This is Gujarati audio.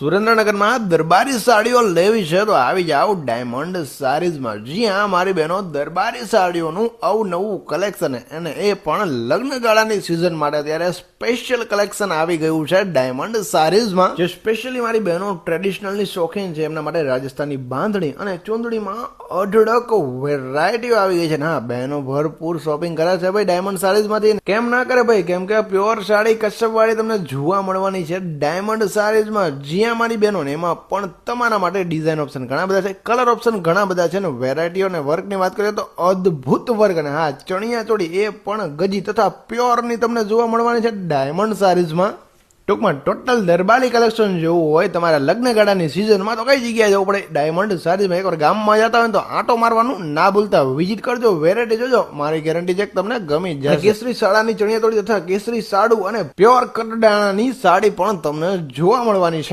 સુરેન્દ્રનગરમાં દરબારી સાડીઓ લેવી છે તો આવી જાઓ ડાયમંડ સારીઝમાં. જી હા મારી બહેનો, દરબારી સાડીઓનું અવનવું કલેક્શન અને એ પણ લગ્નગાળાની સિઝન માટે ત્યારે સ્પેશિયલ કલેક્શન આવી ગયું છે ડાયમંડ સારીઝમાં. જે સ્પેશિયલી મારી બહેનો ટ્રેડિશનલની શોખીન છે એમના માટે રાજસ્થાની બાંધણી અને ચૂંદડીમાં અઢળક વેરાયટીઓ આવી ગઈ છે. હા, બહેનો ભરપૂર શોપિંગ કરે છે ભાઈ ડાયમંડ સારીઝમાંથી. કેમ ના કરે ભાઈ, કેમ કે પ્યોર સાડી કશ્યપ વાળી તમને જોવા મળવાની છે ડાયમંડ સારીઝમાં. જ્યાં મારી બહેનો ને એમાં પણ તમારા માટે ડિઝાઇન ઓપ્શન ઘણા બધા છે, કલર ઓપ્શન ઘણા બધા છે ને વેરાયટીઓ અને વર્કની વાત કરીએ તો અદ્ભુત વર્ક અને હા ચણિયા ચોળી એ પણ ગજી તથા પ્યોરની તમને જોવા મળવાની છે ડાયમંડ સારીઝમાં. ટૂંકમાં ટોટલ દરબારી કલેક્શન જોવું હોય તમારા લગ્નગાળાની સિઝનમાં તો કઈ જગ્યાએ જવું પડે? ડાયમંડ સારીઝમાં. એકવાર ગામમાં જતા હોય તો આટો મારવાનું ના ભૂલતા, વિઝિટ કરજો, વેરાયટી જોજો, મારી ગેરંટી છે કે તમને ગમી જાય. કેસરી સાડાની ચણિયાચોળી તથા કેસરી સાડું અને પ્યોર કટડાણાની સાડી પણ તમને જોવા મળવાની છે.